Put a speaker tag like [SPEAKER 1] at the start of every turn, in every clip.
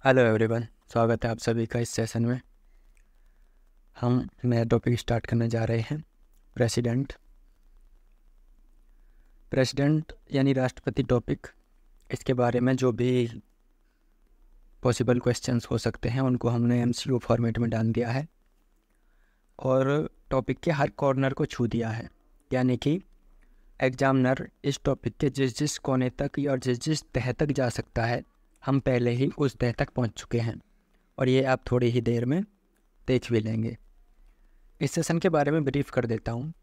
[SPEAKER 1] Hello everyone, स्वागत है आप सभी का इस सेशन में। हम नया टॉपिक स्टार्ट करने जा रहे हैं। प्रेसिडेंट प्रेसिडेंट यानी राष्ट्रपति टॉपिक। इसके बारे में जो भी पॉसिबल क्वेश्चंस हो सकते हैं उनको हमने एमसीक्यू फॉर्मेट में डाल दिया है और टॉपिक के हर कॉर्नर को छू दिया है, यानी कि एग्जामिनर इस टॉपिक के जिस जिस कोने तक और जिस जिस तह तक जा सकता है हम पहले ही उस तह तक पहुंच चुके हैं और ये आप थोड़ी ही देर में देख भी लेंगे। इस सेशन के बारे में ब्रीफ कर देता हूँ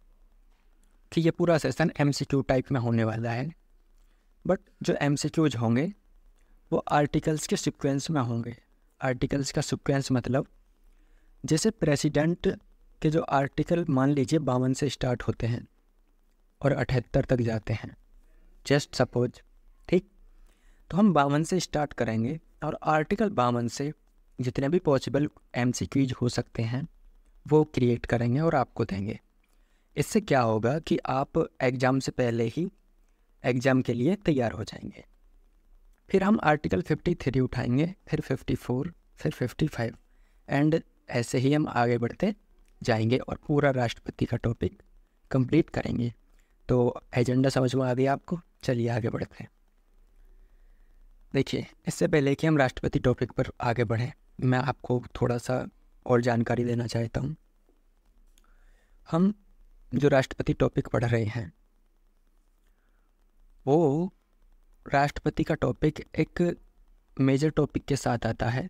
[SPEAKER 1] कि ये पूरा सेशन एमसीक्यू टाइप में होने वाला है, बट जो एमसीक्यूज होंगे वो आर्टिकल्स के सीक्वेंस में होंगे। आर्टिकल्स का सीक्वेंस मतलब जैसे प्रेसिडेंट के जो आर्टिकल मान लीजिए 52 से स्टार्ट होते हैं और 78 तक जाते हैं, जस्ट सपोज, ठीक। तो हम 52 से स्टार्ट करेंगे और आर्टिकल 52 से जितने भी पॉसिबल एमसीक्यूज हो सकते हैं वो क्रिएट करेंगे और आपको देंगे। इससे क्या होगा कि आप एग्ज़ाम से पहले ही एग्ज़ाम के लिए तैयार हो जाएंगे। फिर हम आर्टिकल 53 उठाएंगे, फिर 54, फिर 55 एंड ऐसे ही हम आगे बढ़ते जाएंगे और पूरा राष्ट्रपति का टॉपिक कंप्लीट करेंगे। तो एजेंडा समझ में आ गया आपको? चलिए आगे बढ़ते हैं। देखिए, इससे पहले कि हम राष्ट्रपति टॉपिक पर आगे बढ़ें, मैं आपको थोड़ा सा और जानकारी देना चाहता हूँ। हम जो राष्ट्रपति टॉपिक पढ़ रहे हैं वो राष्ट्रपति का टॉपिक एक मेजर टॉपिक के साथ आता है,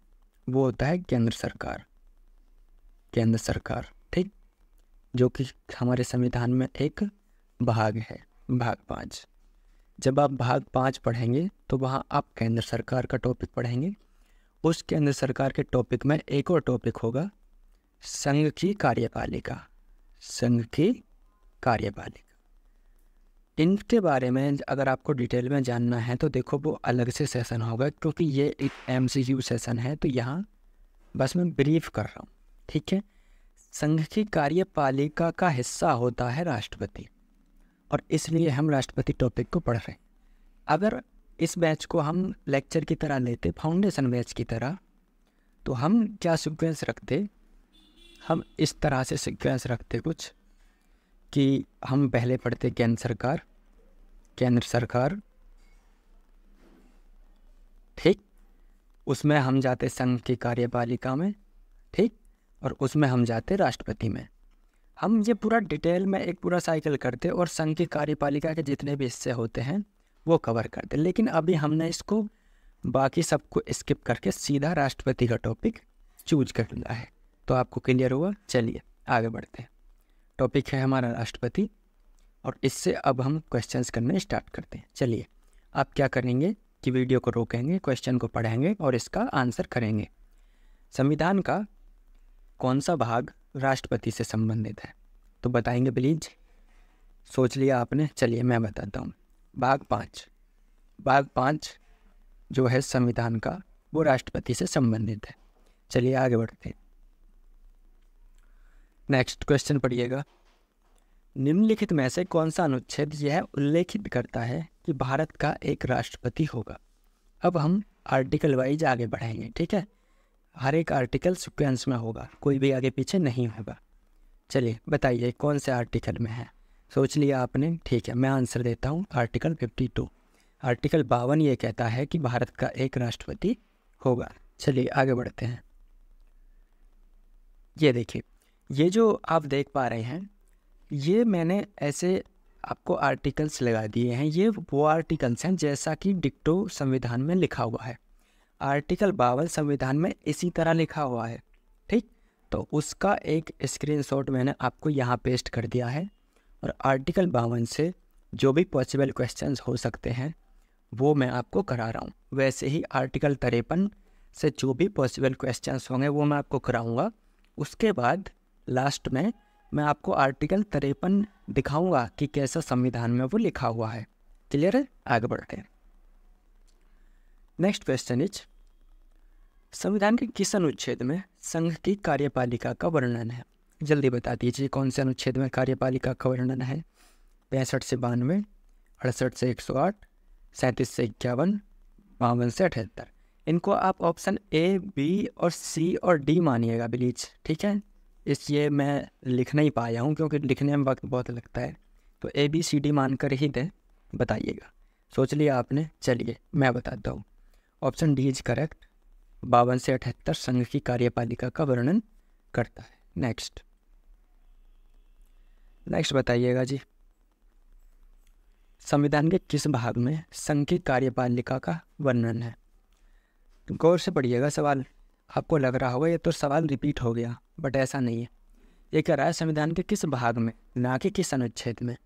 [SPEAKER 1] वो होता है केंद्र सरकार। केंद्र सरकार, ठीक, जो कि हमारे संविधान में एक भाग है, भाग 5। जब आप भाग 5 पढ़ेंगे तो वहाँ आप केंद्र सरकार का टॉपिक पढ़ेंगे। उस केंद्र सरकार के टॉपिक में एक और टॉपिक होगा, संघ की कार्यपालिका। संघ की कार्यपालिका, इनके बारे में अगर आपको डिटेल में जानना है तो देखो वो अलग से सेशन होगा, क्योंकि ये एक एमसीक्यू सेशन है तो यहाँ बस मैं ब्रीफ कर रहा हूँ, ठीक है। संघ की कार्यपालिका का हिस्सा होता है राष्ट्रपति, और इसलिए हम राष्ट्रपति टॉपिक को पढ़ रहे हैं। अगर इस बैच को हम लेक्चर की तरह लेते, फाउंडेशन बैच की तरह, तो हम क्या सीक्वेंस रखते, हम इस तरह से सीक्वेंस रखते कुछ कि हम पहले पढ़ते केंद्र सरकार, ठीक, उसमें हम जाते संघ की कार्यपालिका में, ठीक, और उसमें हम जाते राष्ट्रपति में। हम ये पूरा डिटेल में एक पूरा साइकिल करते और संघ की कार्यपालिका के जितने भी हिस्से होते हैं वो कवर करते। लेकिन अभी हमने इसको बाकी सबको स्किप करके सीधा राष्ट्रपति का टॉपिक चूज कर लिया है। तो आपको क्लियर हुआ? चलिए आगे बढ़ते हैं। टॉपिक है हमारा राष्ट्रपति और इससे अब हम क्वेश्चंस करने स्टार्ट करते हैं। चलिए, आप क्या करेंगे कि वीडियो को रोकेंगे, क्वेश्चन को पढ़ेंगे और इसका आंसर करेंगे। संविधान का कौन सा भाग राष्ट्रपति से संबंधित है तो बताएंगे प्लीज। सोच लिया आपने? चलिए मैं बताता हूँ। भाग 5 जो है संविधान का, वो राष्ट्रपति से संबंधित है। चलिए आगे बढ़ते हैं। नेक्स्ट क्वेश्चन पढ़िएगा। निम्नलिखित में से कौन सा अनुच्छेद यह उल्लेखित करता है कि भारत का एक राष्ट्रपति होगा? अब हम आर्टिकल वाइज आगे बढ़ेंगे, ठीक है। हर एक आर्टिकल सीक्वेंस में होगा, कोई भी आगे पीछे नहीं होगा। चलिए बताइए कौन से आर्टिकल में है। सोच लिया आपने? ठीक है, मैं आंसर देता हूँ। आर्टिकल 52। आर्टिकल 52 ये कहता है कि भारत का एक राष्ट्रपति होगा। चलिए आगे बढ़ते हैं। ये देखिए, ये जो आप देख पा रहे हैं, ये मैंने ऐसे आपको आर्टिकल्स लगा दिए हैं। ये वो आर्टिकल्स हैं जैसा कि डिक्टो संविधान में लिखा हुआ है। आर्टिकल 52 संविधान में इसी तरह लिखा हुआ है, ठीक। तो उसका एक स्क्रीनशॉट मैंने आपको यहाँ पेस्ट कर दिया है और आर्टिकल 52 से जो भी पॉसिबल क्वेश्चंस हो सकते हैं वो मैं आपको करा रहा हूँ। वैसे ही आर्टिकल 53 से जो भी पॉसिबल क्वेश्चंस होंगे वो मैं आपको कराऊँगा। उसके बाद लास्ट में मैं आपको आर्टिकल 53 दिखाऊँगा कि कैसा संविधान में वो लिखा हुआ है। क्लियर है? आगे बढ़ते हैं। नेक्स्ट क्वेश्चन इज, संविधान के किस अनुच्छेद में संघ की कार्यपालिका का वर्णन है? जल्दी बता दीजिए कौन से अनुच्छेद में कार्यपालिका का वर्णन है। 65 से 92, 68 से 108, 37 से 51, 52 से 78। इनको आप ऑप्शन ए, बी और सी और डी मानिएगा प्लीज, ठीक है। इसलिए मैं लिख नहीं पाया हूँ क्योंकि लिखने में वक्त बहुत लगता है। तो ए बी सी डी मानकर ही दें, बताइएगा। सोच लिया आपने? चलिए मैं बताता हूँ। Option D is correct. 52 से 78 संघ की कार्यपालिका का वर्णन करता है। नेक्स्ट बताइएगा जी, संविधान के किस भाग में संघ की कार्यपालिका का वर्णन है? तो गौर से पढ़िएगा सवाल। आपको लग रहा होगा ये तो सवाल रिपीट हो गया, बट ऐसा नहीं है। ये कह रहा है संविधान के किस भाग में, ना कि किस अनुच्छेद में।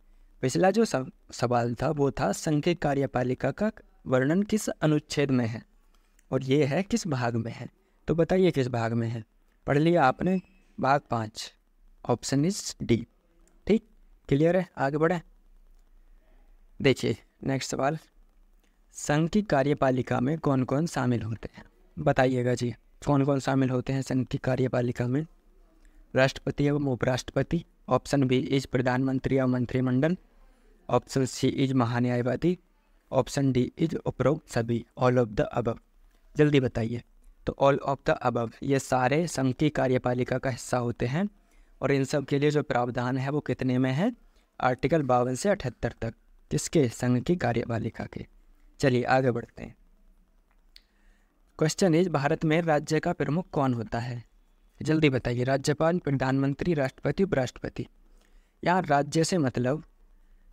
[SPEAKER 1] पिछला जो सवाल था वो था संघ की कार्यपालिका का वर्णन किस अनुच्छेद में है, और ये है किस भाग में है। तो बताइए किस भाग में है। पढ़ लिया आपने? भाग 5, ऑप्शन इज डी। ठीक, क्लियर है? आगे बढ़े। देखिए नेक्स्ट सवाल, संघ की कार्यपालिका में कौन कौन शामिल होते हैं? बताइएगा जी, कौन कौन शामिल होते हैं संघ की कार्यपालिका में? राष्ट्रपति एवं उपराष्ट्रपति। ऑप्शन बी इज प्रधानमंत्री एवं मंत्रिमंडल। ऑप्शन सी इज महान्यायवादी। ऑप्शन डी इज उपरोक्त सभी, ऑल ऑफ द अबव। जल्दी बताइए। तो ऑल ऑफ द अबव ये सारे संघ की कार्यपालिका का हिस्सा होते हैं, और इन सब के लिए जो प्रावधान है वो कितने में है? आर्टिकल 52 से 78 तक। किसके? संघ की कार्यपालिका के। चलिए आगे बढ़ते हैं। क्वेश्चन इज, भारत में राज्य का प्रमुख कौन होता है? जल्दी बताइए। राज्यपाल, प्रधानमंत्री, राष्ट्रपति, उपराष्ट्रपति। यहाँ राज्य से मतलब,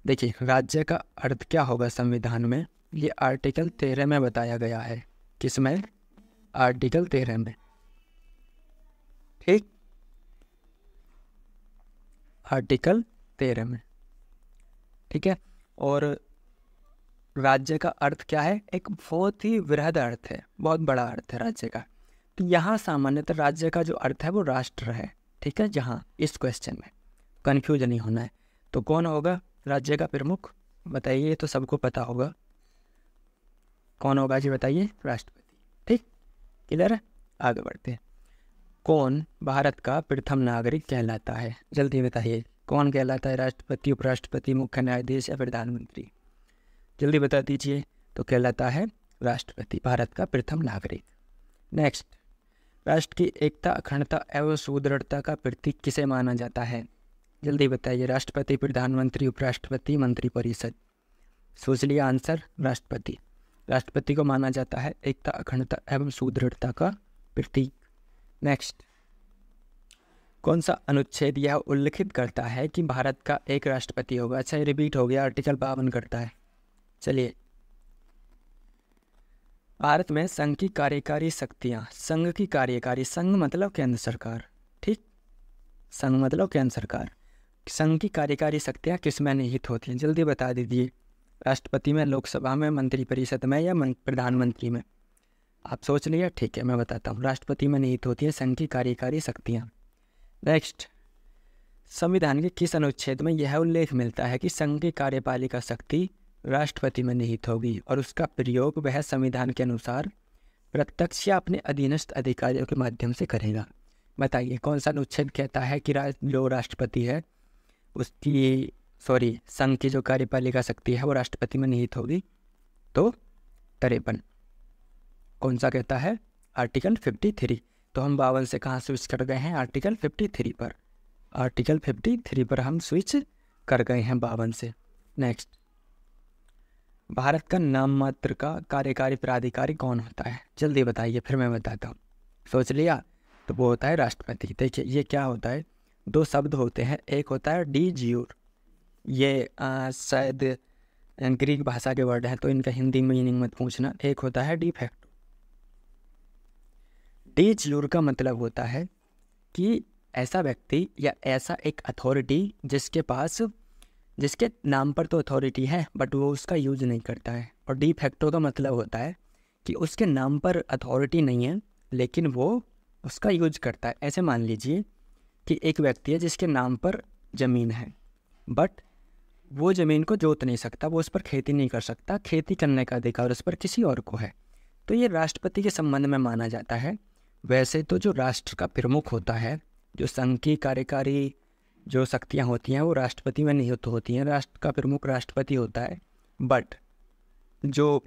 [SPEAKER 1] देखिए राज्य का अर्थ क्या होगा संविधान में, ये आर्टिकल 13 में बताया गया है। किस में? आर्टिकल 13 में। ठीक, आर्टिकल 13 में, ठीक है। और राज्य का अर्थ क्या है? एक बहुत ही वृहद अर्थ है, बहुत बड़ा अर्थ है राज्य का। तो यहाँ सामान्यतः राज्य का जो अर्थ है वो राष्ट्र है, ठीक है। जहाँ इस क्वेश्चन में कन्फ्यूज नहीं होना है। तो कौन होगा राज्य का प्रमुख? बताइए, तो सबको पता होगा कौन होगा जी, बताइए। राष्ट्रपति। ठीक, क्लियर है? आगे बढ़ते हैं। कौन भारत का प्रथम नागरिक कहलाता है? जल्दी बताइए, कौन कहलाता है? राष्ट्रपति, उपराष्ट्रपति, मुख्य न्यायाधीश या प्रधानमंत्री? जल्दी बता दीजिए। तो कहलाता है राष्ट्रपति, भारत का प्रथम नागरिक। नेक्स्ट, राष्ट्र की एकता, अखंडता एवं सुदृढ़ता का प्रतीक किसे माना जाता है? जल्दी बताइए। राष्ट्रपति, प्रधानमंत्री, उपराष्ट्रपति, मंत्रिपरिषद? सोच लिया आंसर? राष्ट्रपति। राष्ट्रपति को माना जाता है एकता, अखंडता एवं सुदृढ़ता का प्रतीक। नेक्स्ट, कौन सा अनुच्छेद यह उल्लिखित करता है कि भारत का एक राष्ट्रपति होगा? अच्छा, ये रिपीट हो गया, आर्टिकल 52 करता है। चलिए, भारत में संघ की कार्यकारी शक्तियाँ, संघ की कार्यकारी, संघ मतलब केंद्र सरकार, ठीक, संघ मतलब केंद्र सरकार। संघ की कार्यकारी शक्तियाँ किस में निहित होती हैं? जल्दी बता दीजिए। राष्ट्रपति में, लोकसभा में, मंत्रिपरिषद में या प्रधानमंत्री में? आप सोच लिया? ठीक है, मैं बताता हूँ। राष्ट्रपति में निहित होती है संघ की कार्यकारी शक्तियाँ। नेक्स्ट, संविधान के किस अनुच्छेद में यह उल्लेख मिलता है कि संघ की कार्यपालिका शक्ति राष्ट्रपति में निहित होगी और उसका प्रयोग वह संविधान के अनुसार प्रत्यक्ष या अपने अधीनस्थ अधिकारियों के माध्यम से करेगा? बताइए, कौन सा अनुच्छेद कहता है कि जो राष्ट्रपति है उसकी संघ की जो कार्यपालिका शक्ति है वो राष्ट्रपति में निहित होगी? तो 53। कौन सा कहता है? आर्टिकल 53। तो हम 52 से कहाँ स्विच कर गए हैं? आर्टिकल 53 पर। आर्टिकल 53 पर हम स्विच कर गए हैं 52 से। नेक्स्ट, भारत का नाम मात्र का कार्यकारी प्राधिकारी कौन होता है? जल्दी बताइए, फिर मैं बताता हूँ। सोच लिया? तो वो होता है राष्ट्रपति। देखिए ये क्या होता है, दो शब्द होते हैं। एक होता है डी ज्यूर, ये शायद ग्रीक भाषा के वर्ड हैं तो इनका हिंदी मीनिंग मत पूछना। एक होता है डी फैक्टो। डी ज्यूर का मतलब होता है कि ऐसा व्यक्ति या ऐसा एक अथॉरिटी जिसके नाम पर तो अथॉरिटी है बट वो उसका यूज नहीं करता है। और डी फैक्टो का मतलब होता है कि उसके नाम पर अथॉरिटी नहीं है लेकिन वो उसका यूज करता है। ऐसे मान लीजिए कि एक व्यक्ति है जिसके नाम पर ज़मीन है बट वो ज़मीन को जोत नहीं सकता, वो उस पर खेती नहीं कर सकता, खेती करने का अधिकार उस पर किसी और को है, तो ये राष्ट्रपति के संबंध में माना जाता है। वैसे तो जो राष्ट्र का प्रमुख होता है, जो संघ की कार्यकारी जो शक्तियाँ होती हैं वो राष्ट्रपति में निहित होती हैं, राष्ट्र का प्रमुख राष्ट्रपति होता है। बट जो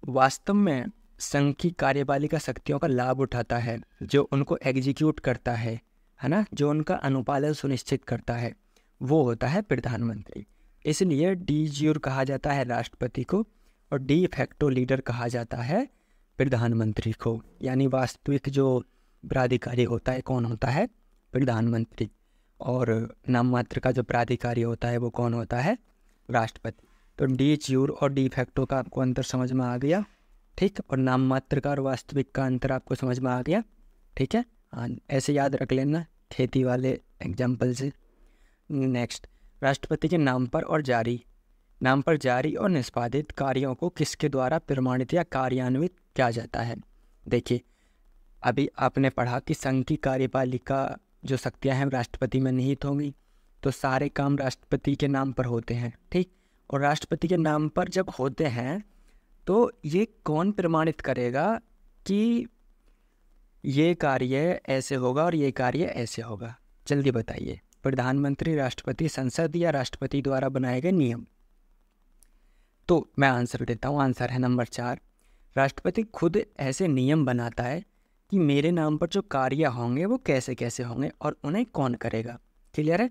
[SPEAKER 1] वास्तव में संघ की कार्यपालिका शक्तियों का लाभ उठाता है, जो उनको एग्जीक्यूट करता है ना, जो उनका अनुपालन सुनिश्चित करता है, वो होता है प्रधानमंत्री। इसलिए डी ज्यूर कहा जाता है राष्ट्रपति को और डी फैक्टो लीडर कहा जाता है प्रधानमंत्री को। यानी वास्तविक जो प्राधिकारी होता है कौन होता है? प्रधानमंत्री। और नाम मात्र का जो प्राधिकारी होता है वो कौन होता है? राष्ट्रपति। तो डी ज्यूर और डी फैक्टो का आपको अंतर समझ में आ गया, ठीक। और नाम मात्र का और वास्तविक का अंतर आपको समझ में आ गया, ठीक है। हाँ, ऐसे याद रख लेना खेती वाले एग्जाम्पल से। नेक्स्ट, राष्ट्रपति के नाम पर जारी और निष्पादित कार्यों को किसके द्वारा प्रमाणित या कार्यान्वित किया जाता है? देखिए, अभी आपने पढ़ा कि संघ की कार्यपालिका जो शक्तियाँ हैं राष्ट्रपति में निहित होंगी, तो सारे काम राष्ट्रपति के नाम पर होते हैं, ठीक। और राष्ट्रपति के नाम पर जब होते हैं तो ये कौन प्रमाणित करेगा कि ये कार्य ऐसे होगा और ये कार्य ऐसे होगा? जल्दी बताइए। प्रधानमंत्री, राष्ट्रपति, संसद या राष्ट्रपति द्वारा बनाए गए नियम? तो मैं आंसर देता हूँ। आंसर है नंबर 4। राष्ट्रपति खुद ऐसे नियम बनाता है कि मेरे नाम पर जो कार्य होंगे वो कैसे कैसे होंगे और उन्हें कौन करेगा। क्लियर है?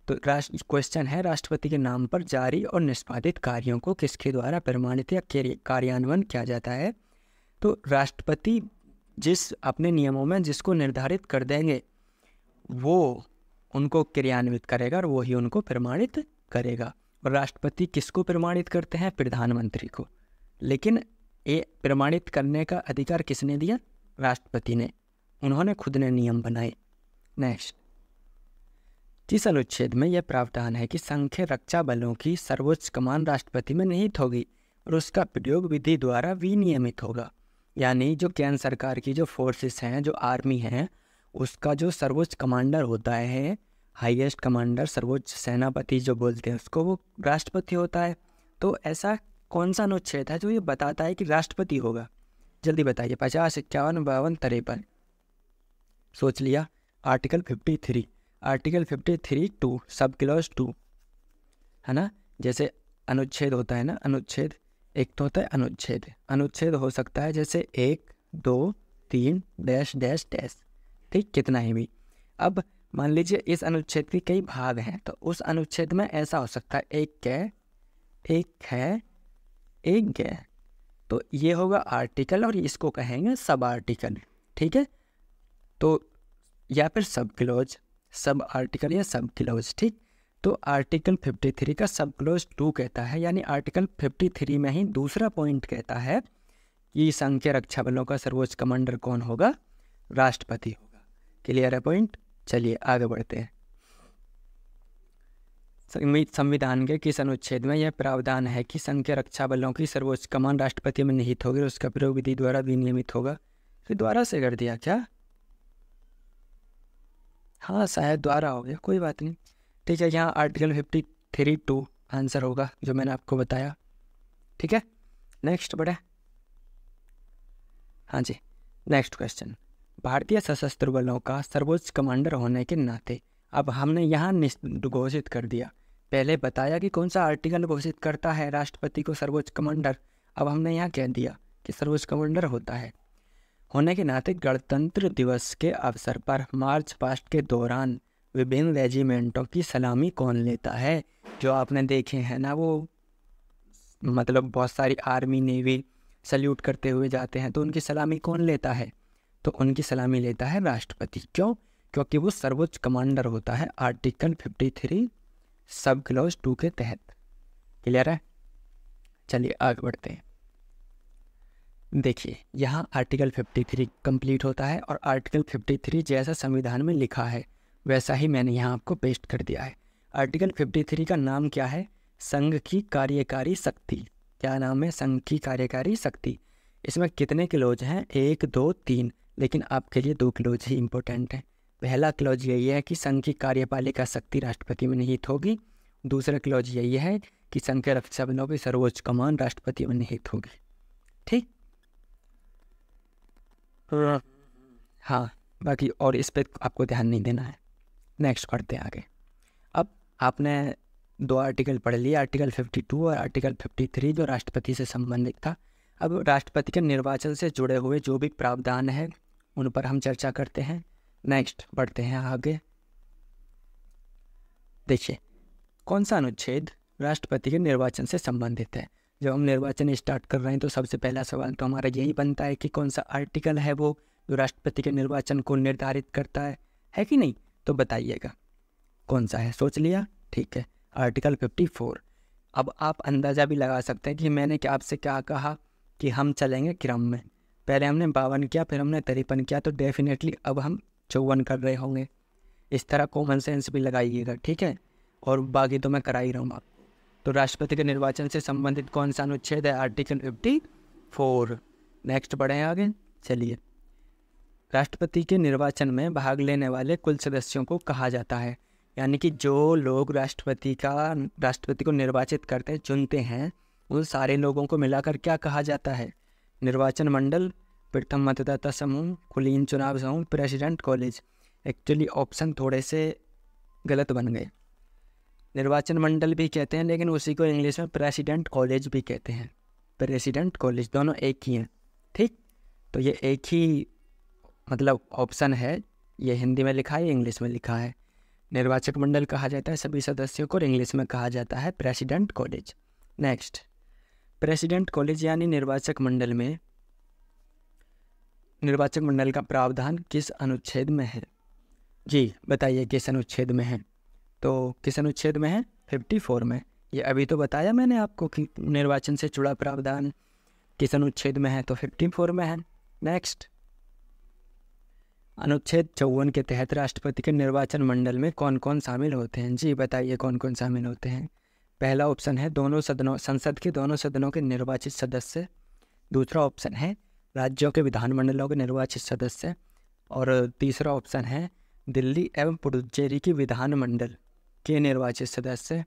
[SPEAKER 1] तो क्वेश्चन है, राष्ट्रपति के नाम पर जारी और निष्पादित कार्यों को किसके द्वारा प्रमाणित या कार्यान्वयन किया जाता है? तो राष्ट्रपति जिस अपने नियमों में जिसको निर्धारित कर देंगे वो उनको क्रियान्वित करेगा और वो ही उनको प्रमाणित करेगा। और राष्ट्रपति किसको प्रमाणित करते हैं? प्रधानमंत्री को। लेकिन ये प्रमाणित करने का अधिकार किसने दिया? राष्ट्रपति ने। उन्होंने खुद ने नियम बनाए। नेक्स्ट, जिस अनुच्छेद में यह प्रावधान है कि संघ के रक्षा बलों की सर्वोच्च कमान राष्ट्रपति में निहित होगी और उसका प्रयोग विधि द्वारा विनियमित होगा, यानी जो केंद्र सरकार की जो फोर्सेस हैं, जो आर्मी है, उसका जो सर्वोच्च कमांडर होता है, हाईएस्ट कमांडर, सर्वोच्च सेनापति जो बोलते हैं उसको, वो राष्ट्रपति होता है। तो ऐसा कौन सा अनुच्छेद है जो ये बताता है कि राष्ट्रपति होगा? जल्दी बताइए। 50, 51, 52, 53। सोच लिया। आर्टिकल 53, आर्टिकल 53 2 सब क्लॉज 2 है ना। जैसे अनुच्छेद होता है ना, अनुच्छेद एक तो होता है अनुच्छेद। अनुच्छेद हो सकता है जैसे 1, 2, 3 डैश डैश डैश, ठीक, कितना ही भी। अब मान लीजिए इस अनुच्छेद के कई भाग हैं, तो उस अनुच्छेद में ऐसा हो सकता है एक कै, एक है, एक गै। तो ये होगा आर्टिकल और इसको कहेंगे सब आर्टिकल, ठीक है। तो या फिर सब क्लोज, सब आर्टिकल या सब क्लोज, ठीक। तो आर्टिकल 53 का सब क्लोज 2 कहता है, यानी आर्टिकल 53 में ही दूसरा पॉइंट कहता है कि संघ के रक्षा बलों का सर्वोच्च कमांडर कौन होगा? राष्ट्रपति होगा। क्लियर है पॉइंट? चलिए आगे बढ़ते हैं। संविधान के किस अनुच्छेद में यह प्रावधान है कि संघ के रक्षा बलों की सर्वोच्च कमान राष्ट्रपति में निहित होगी और उसका प्रयोग विधि द्वारा विनियमित होगा? फिर द्वारा से कर दिया क्या? हाँ, शायद द्वारा हो गया, कोई बात नहीं, ठीक है। यहाँ आर्टिकल 53 2 आंसर होगा जो मैंने आपको बताया, ठीक है। नेक्स्ट बढ़े। हाँ जी, नेक्स्ट क्वेश्चन। भारतीय सशस्त्र बलों का सर्वोच्च कमांडर होने के नाते, अब हमने यहाँ घोषित कर दिया, पहले बताया कि कौन सा आर्टिकल घोषित करता है राष्ट्रपति को सर्वोच्च कमांडर, अब हमने यहाँ कह दिया कि सर्वोच्च कमांडर होता है। होने के नाते गणतंत्र दिवस के अवसर पर मार्च पास्ट के दौरान विभिन्न रेजिमेंटों की सलामी कौन लेता है? जो आपने देखे हैं ना, वो मतलब बहुत सारी आर्मी नेवी सल्यूट करते हुए जाते हैं, तो उनकी सलामी कौन लेता है? तो उनकी सलामी लेता है राष्ट्रपति। क्यों? क्योंकि वो सर्वोच्च कमांडर होता है आर्टिकल 53 सब क्लॉज 2 के तहत। क्लियर है? चलिए आगे बढ़ते हैं। देखिए, यहाँ आर्टिकल 53 कंप्लीट होता है और आर्टिकल 53 जैसा संविधान में लिखा है वैसा ही मैंने यहाँ आपको पेस्ट कर दिया है। आर्टिकल 53 का नाम क्या है? संघ की कार्यकारी शक्ति। क्या नाम है? संघ की कार्यकारी शक्ति। इसमें कितने क्लॉज हैं? 1, 2, 3, लेकिन आपके लिए 2 क्लॉज ही इम्पोर्टेंट है। पहला क्लॉज यही है कि संघ की कार्यपालिका शक्ति राष्ट्रपति में निहित होगी। दूसरा क्लॉज यही है कि संघ के रक्षा बलों की सर्वोच्च कमान राष्ट्रपति में निहित होगी। ठीक, हाँ, बाकी और इस पर आपको ध्यान नहीं देना है। नेक्स्ट करते हैं आगे। अब आपने 2 आर्टिकल पढ़ लिए, आर्टिकल 52 और आर्टिकल 53 जो राष्ट्रपति से संबंधित था। अब राष्ट्रपति के निर्वाचन से जुड़े हुए जो भी प्रावधान है उन पर हम चर्चा करते हैं। नेक्स्ट बढ़ते हैं आगे। देखिए कौन सा अनुच्छेद राष्ट्रपति के निर्वाचन से संबंधित है। जब हम निर्वाचन स्टार्ट कर रहे हैं तो सबसे पहला सवाल तो हमारा यही बनता है कि कौन सा आर्टिकल है वो जो राष्ट्रपति के निर्वाचन को निर्धारित करता है कि नहीं। तो बताइएगा कौन सा है, सोच लिया, ठीक है, आर्टिकल 54। अब आप अंदाज़ा भी लगा सकते हैं कि मैंने आपसे क्या कहा कि हम चलेंगे क्रम में, पहले हमने 52 किया, फिर हमने 53 किया, तो डेफिनेटली अब हम 54 कर रहे होंगे। इस तरह कॉमन सेंस भी लगाइएगा, ठीक है, और बाकी तो मैं करा ही रहा हूँ। तो राष्ट्रपति के निर्वाचन से संबंधित कौन सा अनुच्छेद है, आर्टिकल 54। नेक्स्ट बढ़े आगे, चलिए। राष्ट्रपति के निर्वाचन में भाग लेने वाले कुल सदस्यों को कहा जाता है, यानी कि जो लोग राष्ट्रपति को निर्वाचित करते हैं, चुनते हैं, उन सारे लोगों को मिलाकर क्या कहा जाता है, निर्वाचन मंडल, प्रथम मतदाता समूह, कुलीन चुनाव समूह, प्रेसिडेंट कॉलेज। एक्चुअली ऑप्शन थोड़े से गलत बन गए। निर्वाचन मंडल भी कहते हैं लेकिन उसी को इंग्लिश में प्रेसिडेंट कॉलेज भी कहते हैं। प्रेसिडेंट कॉलेज दोनों एक ही हैं, ठीक। तो ये एक ही मतलब ऑप्शन है, ये हिंदी में लिखा है, इंग्लिश में लिखा है। निर्वाचक मंडल कहा जाता है सभी सदस्यों को, और इंग्लिश में कहा जाता है president college. Next, president college यानी निर्वाचक मंडल में निर्वाचक मंडल का प्रावधान किस अनुच्छेद में है? जी बताइए किस अनुच्छेद में है? तो किस अनुच्छेद में है? 54 में। ये अभी तो बताया मैंने आपको कि निर्वाचन से जुड़ा प्रावधान किस अनुच्छेद में है, तो 54 में है। नेक्स्ट, अनुच्छेद 54 के तहत राष्ट्रपति के निर्वाचन मंडल में कौन कौन शामिल होते हैं? जी बताइए कौन कौन शामिल होते हैं? पहला ऑप्शन है दोनों सदनों, संसद के दोनों सदनों के निर्वाचित सदस्य। दूसरा ऑप्शन है राज्यों के विधानमंडलों के निर्वाचित सदस्य। और तीसरा ऑप्शन है दिल्ली एवं पुडुचेरी की विधानमंडल के निर्वाचित सदस्य।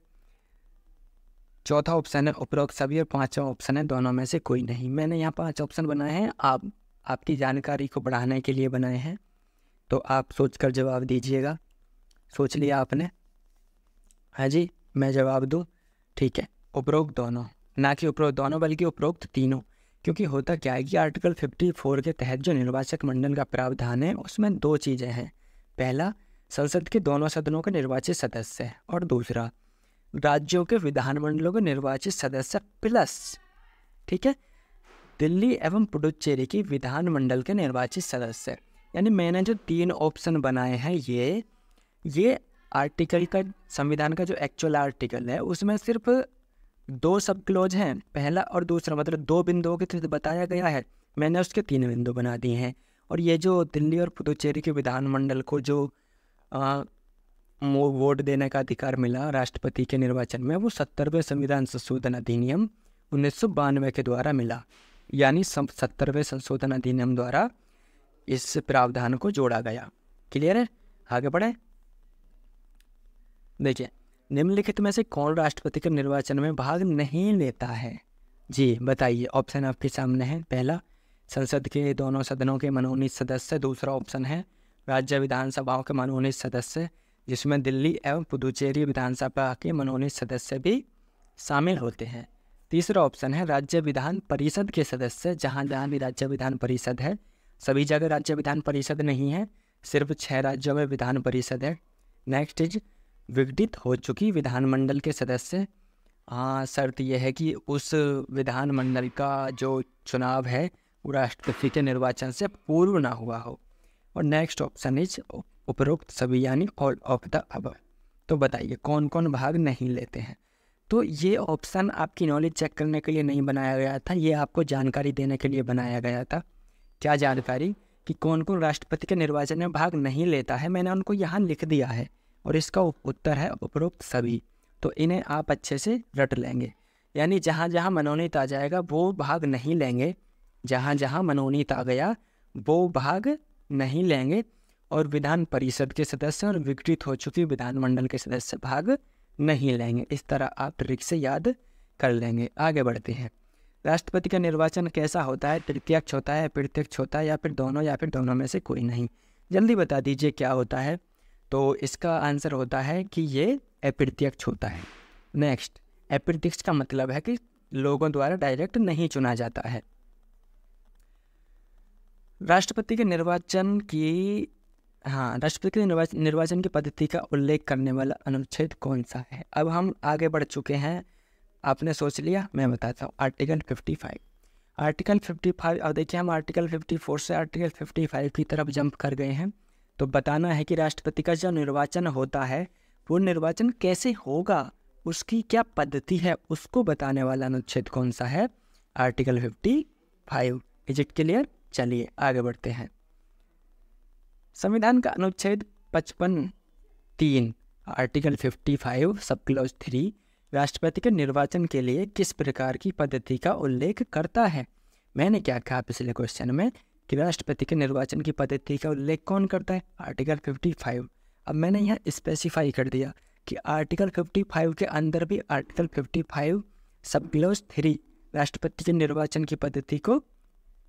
[SPEAKER 1] चौथा ऑप्शन है उपरोक्त सभी, और पांचवा ऑप्शन है दोनों में से कोई नहीं। मैंने यहाँ 5 ऑप्शन बनाए हैं, आपकी जानकारी को बढ़ाने के लिए बनाए हैं, तो आप सोचकर जवाब दीजिएगा। सोच लिया आपने? हाँ जी, मैं जवाब दूँ? ठीक है, उपरोक्त दोनों, ना कि उपरोक्त दोनों बल्कि उपरोक्त तीनों। क्योंकि होता क्या है कि आर्टिकल 54 के तहत जो निर्वाचक मंडल का प्रावधान है उसमें 2 चीज़ें हैं। पहला, संसद के दोनों सदनों के निर्वाचित सदस्य, और दूसरा राज्यों के विधानमंडलों के निर्वाचित सदस्य प्लस, ठीक है, दिल्ली एवं पुडुचेरी की विधानमंडल के निर्वाचित सदस्य। यानी मैंने जो 3 ऑप्शन बनाए हैं ये आर्टिकल का, संविधान का जो एक्चुअल आर्टिकल है उसमें सिर्फ 2 सब क्लोज हैं, पहला और दूसरा, मतलब 2 बिंदुओं के तहत बताया गया है, मैंने उसके 3 बिंदु बना दिए हैं। और ये जो दिल्ली और पुडुचेरी के विधानमंडल को जो वोट देने का अधिकार मिला राष्ट्रपति के निर्वाचन में, वो 70वें संविधान संशोधन अधिनियम 1992 के द्वारा मिला। यानी 70वें संशोधन अधिनियम द्वारा इस प्रावधान को जोड़ा गया। क्लियर है? आगे बढ़े। देखिए, निम्नलिखित में से कौन राष्ट्रपति के निर्वाचन में भाग नहीं लेता है? जी बताइए, ऑप्शन आपके सामने है। पहला, संसद के दोनों सदनों के मनोनीत सदस्य। दूसरा ऑप्शन है राज्य विधानसभाओं के मनोनीत सदस्य, जिसमें दिल्ली एवं पुडुचेरी विधानसभा के मनोनीत सदस्य भी शामिल होते हैं। तीसरा ऑप्शन है राज्य विधान परिषद के सदस्य, जहाँ जहाँ भी राज्य विधान परिषद है, सभी जगह राज्य विधान परिषद नहीं है, सिर्फ 6 राज्यों में विधान परिषद है। नेक्स्ट इज विघटित हो चुकी विधानमंडल के सदस्य। हाँ, शर्त यह है कि उस विधानमंडल का जो चुनाव है वो राष्ट्रपति के निर्वाचन से पूर्व ना हुआ हो। और नेक्स्ट ऑप्शन इज उपरोक्त सभी, यानी ऑल ऑफ द अबव। तो बताइए कौन कौन भाग नहीं लेते हैं? तो ये ऑप्शन आपकी नॉलेज चेक करने के लिए नहीं बनाया गया था, ये आपको जानकारी देने के लिए बनाया गया था। क्या जानकारी? कि कौन कौन राष्ट्रपति के निर्वाचन में भाग नहीं लेता है, मैंने उनको यहाँ लिख दिया है, और इसका उत्तर है उपरोक्त सभी। तो इन्हें आप अच्छे से रट लेंगे। यानी जहाँ जहाँ मनोनीत आ जाएगा वो भाग नहीं लेंगे, जहाँ जहाँ मनोनीत आ गया वो भाग नहीं लेंगे, और विधान परिषद के सदस्य और विघटित हो चुकी विधानमंडल के सदस्य भाग नहीं लेंगे। इस तरह आप ट्रिक से याद कर लेंगे। आगे बढ़ते हैं। राष्ट्रपति का निर्वाचन कैसा होता है? प्रत्यक्ष होता है, अप्रत्यक्ष होता है, या फिर दोनों में से कोई नहीं? जल्दी बता दीजिए क्या होता है। तो इसका आंसर होता है कि ये अप्रत्यक्ष होता है। नेक्स्ट, अप्रत्यक्ष का मतलब है कि लोगों द्वारा डायरेक्ट नहीं चुना जाता है। राष्ट्रपति के निर्वाचन की राष्ट्रपति के निर्वाचन की पद्धति का उल्लेख करने वाला अनुच्छेद कौन सा है? अब हम आगे बढ़ चुके हैं, आपने सोच लिया, मैं बताता हूँ। आर्टिकल 55। आर्टिकल 55, अब देखिए हम आर्टिकल 54 से आर्टिकल 55 की तरफ जंप कर गए हैं। तो बताना है कि राष्ट्रपति का जो निर्वाचन होता है वो निर्वाचन कैसे होगा, उसकी क्या पद्धति है, उसको बताने वाला अनुच्छेद कौन सा है? आर्टिकल 55। Is it clear? चलिए आगे बढ़ते हैं। संविधान का अनुच्छेद 55(3) आर्टिकल 55 सब क्लॉज 3 राष्ट्रपति के निर्वाचन के लिए किस प्रकार की पद्धति का उल्लेख करता है? मैंने क्या कहा पिछले क्वेश्चन में कि राष्ट्रपति के निर्वाचन की पद्धति का उल्लेख कौन करता है? आर्टिकल 55। अब मैंने यहाँ स्पेसिफाई कर दिया कि आर्टिकल 55 के अंदर भी आर्टिकल 55 सब क्लॉज 3 राष्ट्रपति के निर्वाचन की पद्धति को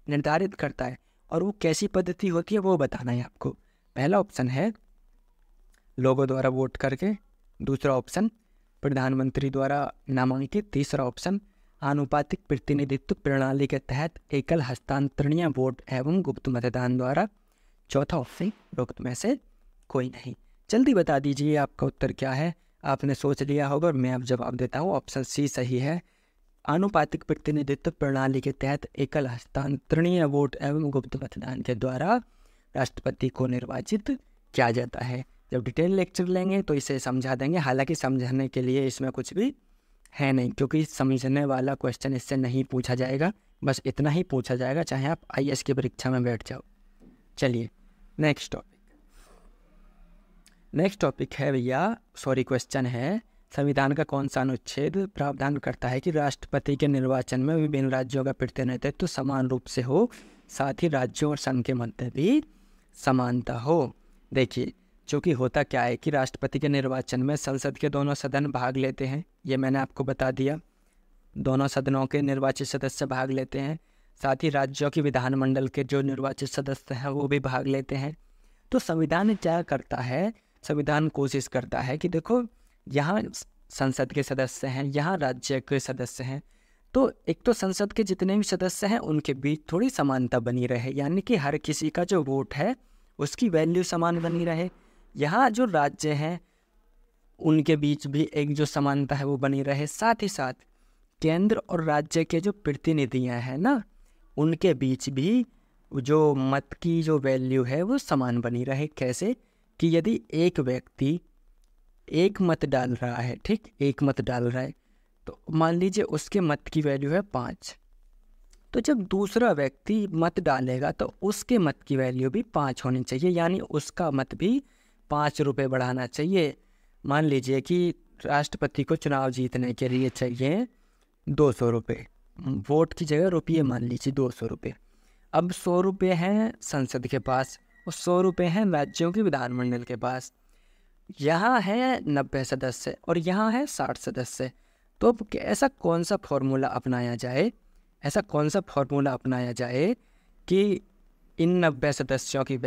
[SPEAKER 1] निर्धारित करता है। और वो कैसी पद्धति होती है वो बताना है आपको। पहला ऑप्शन है लोगों द्वारा वोट करके, दूसरा ऑप्शन प्रधानमंत्री द्वारा नामांकित, तीसरा ऑप्शन आनुपातिक प्रतिनिधित्व प्रणाली के तहत एकल हस्तांतरणीय वोट एवं गुप्त मतदान द्वारा, चौथा ऑप्शन उपरोक्त में से कोई नहीं। जल्दी बता दीजिए आपका उत्तर क्या है। आपने सोच लिया होगा और मैं अब जवाब देता हूँ। ऑप्शन सी सही है। आनुपातिक प्रतिनिधित्व प्रणाली के तहत एकल हस्तांतरणीय वोट एवं गुप्त मतदान के द्वारा राष्ट्रपति को निर्वाचित किया जाता है। जब डिटेल लेक्चर लेंगे तो इसे समझा देंगे। हालांकि समझाने के लिए इसमें कुछ भी है नहीं, क्योंकि समझने वाला क्वेश्चन इससे नहीं पूछा जाएगा। बस इतना ही पूछा जाएगा, चाहे आप IAS की परीक्षा में बैठ जाओ। चलिए नेक्स्ट टॉपिक है भैया, क्वेश्चन है, संविधान का कौन सा अनुच्छेद प्रावधान करता है कि राष्ट्रपति के निर्वाचन में विभिन्न राज्यों का प्रतिनिधित्व समान रूप से हो, साथ ही राज्यों और संघ के मध्य भी समानता हो? देखिए, चूँकि होता क्या है कि राष्ट्रपति के निर्वाचन में संसद के दोनों सदन भाग लेते हैं, ये मैंने आपको बता दिया। दोनों सदनों के निर्वाचित सदस्य भाग लेते हैं, साथ ही राज्यों की विधानमंडल के जो निर्वाचित सदस्य हैं वो भी भाग लेते हैं। तो संविधान क्या करता है? संविधान कोशिश करता है कि देखो, यहाँ संसद के सदस्य हैं, यहाँ राज्य के सदस्य हैं, तो एक तो संसद के जितने भी सदस्य हैं उनके बीच थोड़ी समानता बनी रहे, यानी कि हर किसी का जो वोट है उसकी वैल्यू समान बनी रहे। यहाँ जो राज्य हैं उनके बीच भी एक जो समानता है वो बनी रहे। साथ ही साथ केंद्र और राज्य के जो प्रतिनिधियाँ हैं ना, उनके बीच भी जो मत की जो वैल्यू है वो समान बनी रहे। कैसे? कि यदि एक व्यक्ति एक मत डाल रहा है, ठीक, एक मत डाल रहा है, तो मान लीजिए उसके मत की वैल्यू है 5, तो जब दूसरा व्यक्ति मत डालेगा तो उसके मत की वैल्यू भी 5 होनी चाहिए, यानी उसका मत भी 5 रुपये बढ़ाना चाहिए। मान लीजिए कि राष्ट्रपति को चुनाव जीतने के लिए चाहिए 200 रुपये, वोट की जगह रुपये मान लीजिए 200 रुपये। अब 100 रुपये हैं संसद के पास और 100 रुपये हैं राज्यों के विधानमंडल के पास। यहाँ है 90 सदस्य और यहाँ है 60 सदस्य। तो अब ऐसा कौन सा फॉर्मूला अपनाया जाए कि इन 90 सदस्यों की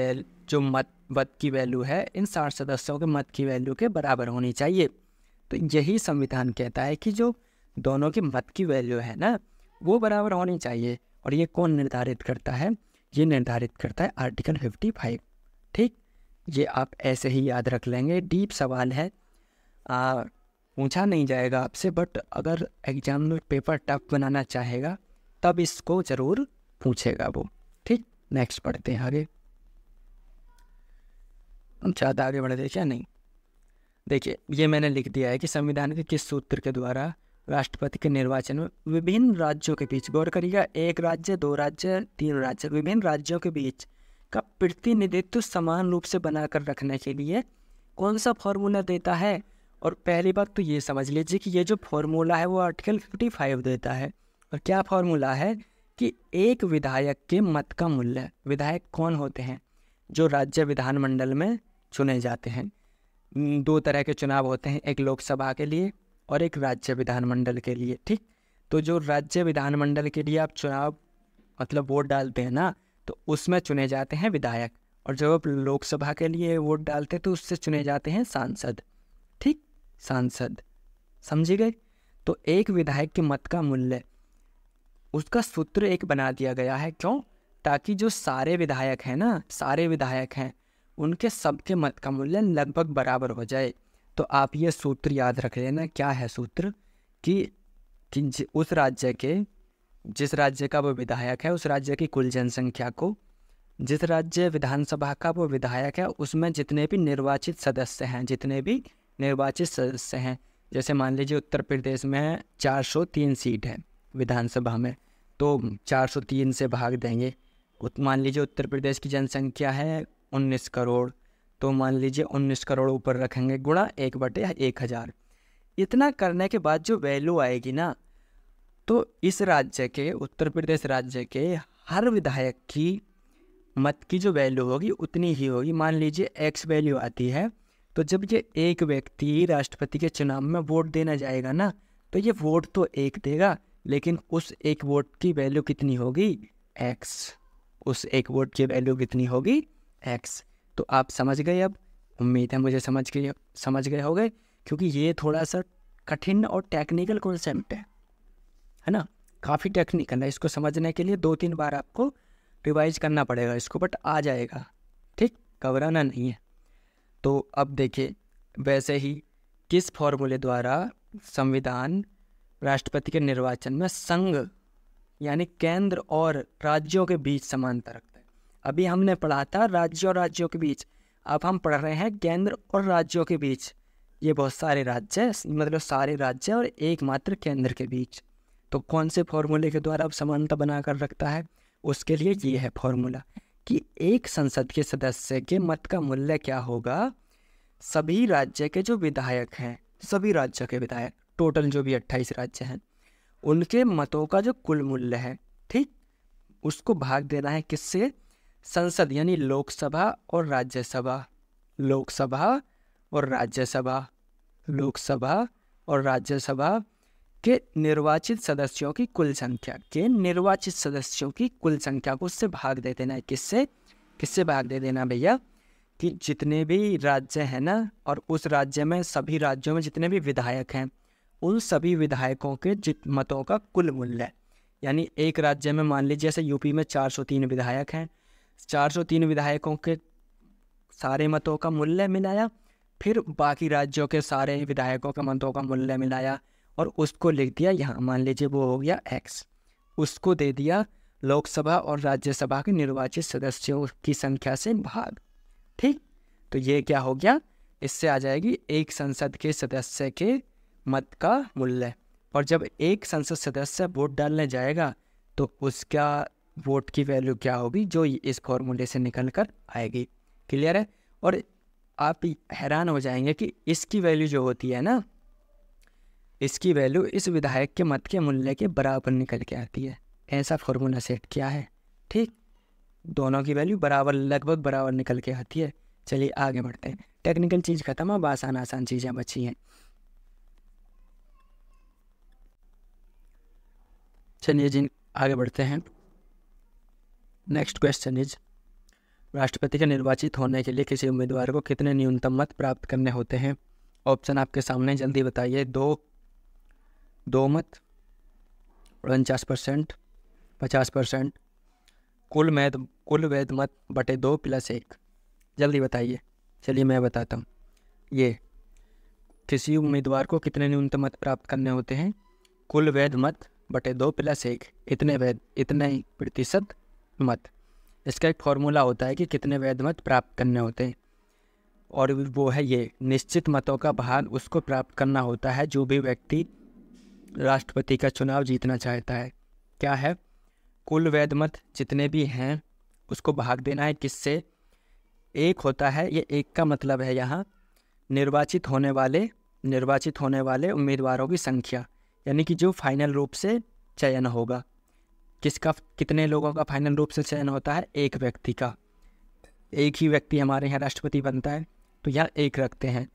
[SPEAKER 1] जो मत की वैल्यू है इन 60 सदस्यों के मत की वैल्यू के बराबर होनी चाहिए। तो यही संविधान कहता है कि जो दोनों की मत की वैल्यू है ना वो बराबर होनी चाहिए। और ये कौन निर्धारित करता है? ये निर्धारित करता है आर्टिकल 55। ठीक, ये आप ऐसे ही याद रख लेंगे। डीप सवाल है, पूछा नहीं जाएगा आपसे, बट अगर एग्जाम में पेपर टफ बनाना चाहेगा तब इसको ज़रूर पूछेगा वो। ठीक, नेक्स्ट पढ़ते हैं आगे। हम ज़्यादा आगे बढ़े क्या नहीं। देखिए, ये मैंने लिख दिया है कि संविधान के किस सूत्र के द्वारा राष्ट्रपति के निर्वाचन में विभिन्न राज्यों के बीच, गौर करिएगा, 1 राज्य, 2 राज्य, 3 राज्य, विभिन्न राज्यों के बीच का प्रतिनिधित्व समान रूप से बनाकर रखने के लिए कौन सा फॉर्मूला देता है? और पहली बात तो ये समझ लीजिए कि ये जो फॉर्मूला है वो आर्टिकल 55 देता है। और क्या फॉर्मूला है कि एक विधायक के मत का मूल्य, विधायक कौन होते हैं? जो राज्य विधानमंडल में चुने जाते हैं। 2 तरह के चुनाव होते हैं, एक लोकसभा के लिए और एक राज्य विधानमंडल के लिए। ठीक, तो जो राज्य विधानमंडल के लिए आप चुनाव मतलब वोट डालते हैं ना, तो उसमें चुने जाते हैं विधायक, और जब आप लोकसभा के लिए वोट डालते हैं तो उससे चुने जाते हैं सांसद। ठीक, सांसद, समझी गए? तो एक विधायक के मत का मूल्य, उसका सूत्र एक बना दिया गया है। क्यों? ताकि जो सारे विधायक हैं ना, सारे विधायक हैं, उनके सबके मत का मूल्य लगभग बराबर हो जाए। तो आप ये सूत्र याद रख लेना। क्या है सूत्र? कि उस राज्य के, जिस राज्य का वो विधायक है, उस राज्य की कुल जनसंख्या को, जिस राज्य विधानसभा का वो विधायक है, उसमें जितने भी निर्वाचित सदस्य हैं, जितने भी निर्वाचित सदस्य हैं, जैसे मान लीजिए उत्तर प्रदेश में 403 सीट है विधानसभा में, तो 403 से भाग देंगे। मान लीजिए उत्तर प्रदेश की जनसंख्या है 19 करोड़, तो मान लीजिए 19 करोड़ ऊपर रखेंगे, गुणा 1/1000। इतना करने के बाद जो वैल्यू आएगी ना, तो इस राज्य के, उत्तर प्रदेश राज्य के हर विधायक की मत की जो वैल्यू होगी उतनी ही होगी। मान लीजिए x वैल्यू आती है, तो जब ये एक व्यक्ति राष्ट्रपति के चुनाव में वोट देना जाएगा ना, तो ये वोट तो एक देगा, लेकिन उस एक वोट की वैल्यू कितनी होगी? x। उस एक वोट की वैल्यू कितनी होगी? x। तो आप समझ गए? अब उम्मीद है मुझे समझ गए होंगे, क्योंकि ये थोड़ा सा कठिन और टेक्निकल कॉन्सेप्ट है ना, काफ़ी टेक्निकल है। इसको समझने के लिए 2-3 बार आपको रिवाइज करना पड़ेगा इसको, बट आ जाएगा, ठीक, घबराना नहीं है। तो अब देखिए, वैसे ही किस फॉर्मूले द्वारा संविधान राष्ट्रपति के निर्वाचन में संघ यानी केंद्र और राज्यों के बीच समानता रखता है? अभी हमने पढ़ा था राज्य और राज्यों के बीच, अब हम पढ़ रहे हैं केंद्र और राज्यों के बीच। ये बहुत सारे राज्य, मतलब सारे राज्य और एकमात्र केंद्र के बीच। तो कौन से फॉर्मूले के द्वारा अब समानता बनाकर रखता है? उसके लिए ये है फॉर्मूला कि एक संसद के सदस्य के मत का मूल्य क्या होगा? सभी राज्य के जो विधायक हैं, सभी राज्यों के विधायक, टोटल जो भी 28 राज्य हैं, उनके मतों का जो कुल मूल्य है, ठीक, उसको भाग देना है किससे? संसद यानी लोकसभा और राज्यसभा, लोकसभा और राज्यसभा, लोकसभा और राज्यसभा के निर्वाचित सदस्यों की कुल संख्या, के निर्वाचित सदस्यों की कुल संख्या को उससे भाग दे देना है। किससे भाग दे देना भैया? कि जितने भी राज्य हैं ना, और उस राज्य में, सभी राज्यों में जितने भी विधायक हैं, उन सभी विधायकों के मतों का कुल मूल्य। यानी एक राज्य में मान लीजिए जैसे यूपी में 403 विधायक हैं, 403 विधायकों के सारे मतों का मूल्य मिलाया, फिर बाकी राज्यों के सारे विधायकों के मतों का मूल्य मिलाया और उसको लिख दिया यहाँ, मान लीजिए वो हो गया x, उसको दे दिया लोकसभा और राज्यसभा के निर्वाचित सदस्यों की संख्या से भाग, ठीक। तो ये क्या हो गया? इससे आ जाएगी एक संसद के सदस्य के मत का मूल्य। और जब एक संसद सदस्य वोट डालने जाएगा तो उसका वोट की वैल्यू क्या होगी? जो इस फॉर्मूले से निकल कर आएगी। क्लियर है? और आप हैरान हो जाएंगे कि इसकी वैल्यू जो होती है ना, इसकी वैल्यू इस विधायक के मत के मूल्य के बराबर निकल के आती है। ऐसा फॉर्मूला सेट किया है, ठीक, दोनों की वैल्यू बराबर, लगभग बराबर निकल के आती है। चलिए आगे बढ़ते हैं। टेक्निकल चीज़ खत्म, अब आसान चीज़ें बची हैं। चलिए जी आगे बढ़ते हैं। नेक्स्ट क्वेश्चन इज, राष्ट्रपति के निर्वाचित होने के लिए किसी उम्मीदवार को कितने न्यूनतम मत प्राप्त करने होते हैं? ऑप्शन आपके सामने, जल्दी बताइए। 2 मत, 49%, 50%, कुल वैध मत बटे 2 + 1। जल्दी बताइए। चलिए मैं बताता हूँ। ये किसी उम्मीदवार को कितने न्यूनतम मत प्राप्त करने होते हैं? कुल वैध मत बटे 2 + 1, इतने ही प्रतिशत मत। इसका एक फॉर्मूला होता है कि कितने वैध मत प्राप्त करने होते हैं, और वो है ये, निश्चित मतों का भाग उसको प्राप्त करना होता है जो भी व्यक्ति राष्ट्रपति का चुनाव जीतना चाहता है। क्या है? कुल वैध मत जितने भी हैं उसको भाग देना है किससे? एक होता है, ये एक का मतलब है यहाँ निर्वाचित होने वाले उम्मीदवारों की संख्या, यानी कि जो फाइनल रूप से चयन होगा। किसका, कितने लोगों का फाइनल रूप से चयन होता है? एक व्यक्ति का। एक ही व्यक्ति हमारे यहाँ राष्ट्रपति बनता है, तो यहाँ एक रखते हैं,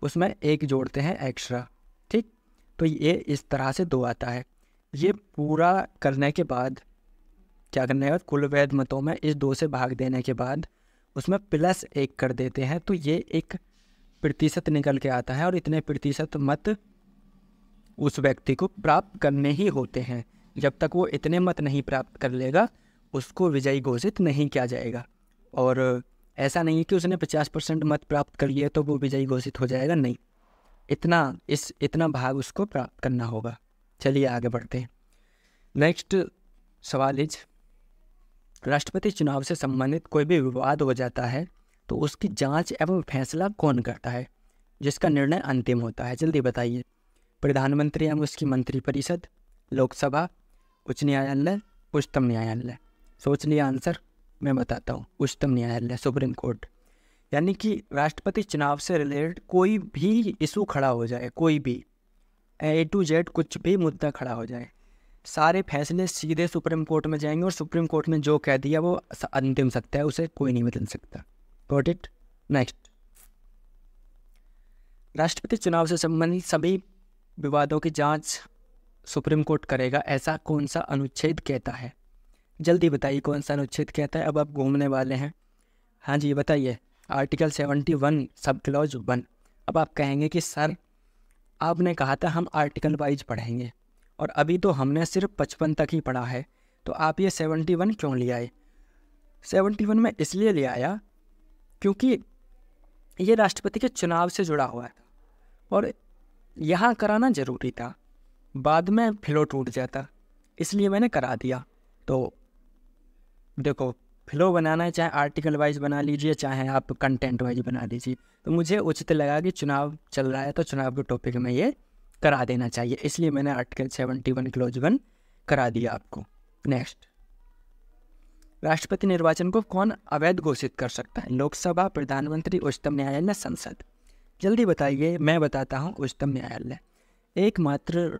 [SPEAKER 1] उसमें एक जोड़ते हैं एक्स्ट्रा, ठीक। तो ये इस तरह से 2 आता है। ये पूरा करने के बाद क्या करने का? कुल वैध मतों में इस 2 से भाग देने के बाद उसमें +1 कर देते हैं, तो ये एक प्रतिशत निकल के आता है, और इतने प्रतिशत मत उस व्यक्ति को प्राप्त करने ही होते हैं। जब तक वो इतने मत नहीं प्राप्त कर लेगा उसको विजयी घोषित नहीं किया जाएगा। और ऐसा नहीं है कि उसने 50% मत प्राप्त कर लिए तो वो विजयी घोषित हो जाएगा, नहीं, इतना भाग उसको प्राप्त करना होगा। चलिए आगे बढ़ते हैं। नेक्स्ट सवाल इज, राष्ट्रपति चुनाव से संबंधित कोई भी विवाद हो जाता है तो उसकी जांच एवं फैसला कौन करता है, जिसका निर्णय अंतिम होता है? जल्दी बताइए। प्रधानमंत्री एवं उसकी मंत्रिपरिषद, लोकसभा, उच्च न्यायालय, उच्चतम न्यायालय? सोच लिया आंसर? मैं बताता हूँ, उच्चतम न्यायालय, सुप्रीम कोर्ट। यानी कि राष्ट्रपति चुनाव से रिलेटेड कोई भी इशू खड़ा हो जाए, कोई भी A to Z कुछ भी मुद्दा खड़ा हो जाए, सारे फैसले सीधे सुप्रीम कोर्ट में जाएंगे और सुप्रीम कोर्ट ने जो कह दिया वो अंतिम सत्य है, उसे कोई नहीं बदल सकता। Got it? नेक्स्ट, राष्ट्रपति चुनाव से संबंधित सभी विवादों की जांच सुप्रीम कोर्ट करेगा, ऐसा कौन सा अनुच्छेद कहता है? जल्दी बताइए कौन सा अनुच्छेद कहता है। अब आप घूमने वाले हैं। हाँ जी बताइए। Article 71 sub clause 1। अब आप कहेंगे कि सर आपने कहा था हम आर्टिकल वाइज पढ़ेंगे और अभी तो हमने सिर्फ 55 तक ही पढ़ा है, तो आप ये 71 क्यों ले आए? 71 में इसलिए ले आया क्योंकि ये राष्ट्रपति के चुनाव से जुड़ा हुआ था और यहाँ कराना ज़रूरी था, बाद में फ्लो टूट जाता, इसलिए मैंने करा दिया। तो देखो, फ्लो बनाना है चाहे आर्टिकल वाइज बना लीजिए चाहे आप कंटेंट वाइज बना लीजिए, तो मुझे उचित लगा कि चुनाव चल रहा है तो चुनाव के टॉपिक में ये करा देना चाहिए, इसलिए मैंने आर्टिकल 71 क्लॉज 1 करा दिया आपको। नेक्स्ट, राष्ट्रपति निर्वाचन को कौन अवैध घोषित कर सकता है? लोकसभा, प्रधानमंत्री, उच्चतम न्यायालय, संसद? जल्दी बताइए। मैं बताता हूँ, उच्चतम न्यायालय एकमात्र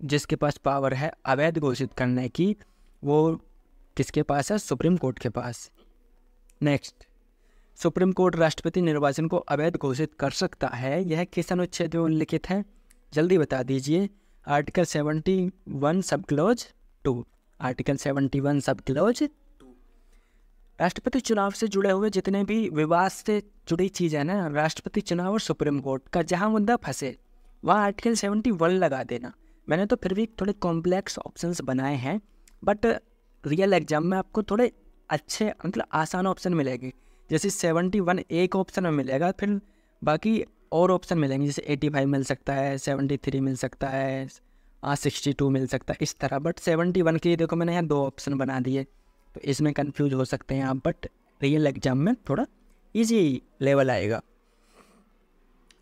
[SPEAKER 1] जिसके पास पावर है अवैध घोषित करने की, वो किसके पास है? सुप्रीम कोर्ट के पास। नेक्स्ट, सुप्रीम कोर्ट राष्ट्रपति निर्वाचन को अवैध घोषित कर सकता है, यह किस अनुच्छेद में उल्लिखित है? जल्दी बता दीजिए। Article 71 sub clause 2। Article 71 sub clause 2। राष्ट्रपति चुनाव से जुड़े हुए जितने भी विवाद से जुड़ी चीज़ है ना, राष्ट्रपति चुनाव और सुप्रीम कोर्ट का जहाँ मुद्दा फंसे वहाँ आर्टिकल 71 लगा देना। मैंने तो फिर भी थोड़े कॉम्प्लेक्स ऑप्शंस बनाए हैं, बट रियल एग्जाम में आपको थोड़े अच्छे मतलब आसान ऑप्शन मिलेंगे। जैसे 71 एक ऑप्शन में मिलेगा, फिर बाकी और ऑप्शन मिलेंगे, जैसे 85 मिल सकता है, 73 मिल सकता है, 62 मिल सकता है, इस तरह। बट 71 के लिए देखो मैंने यहाँ 2 ऑप्शन बना दिए, तो इसमें कंफ्यूज हो सकते हैं आप, बट रियल एग्जाम में थोड़ा इजी लेवल आएगा।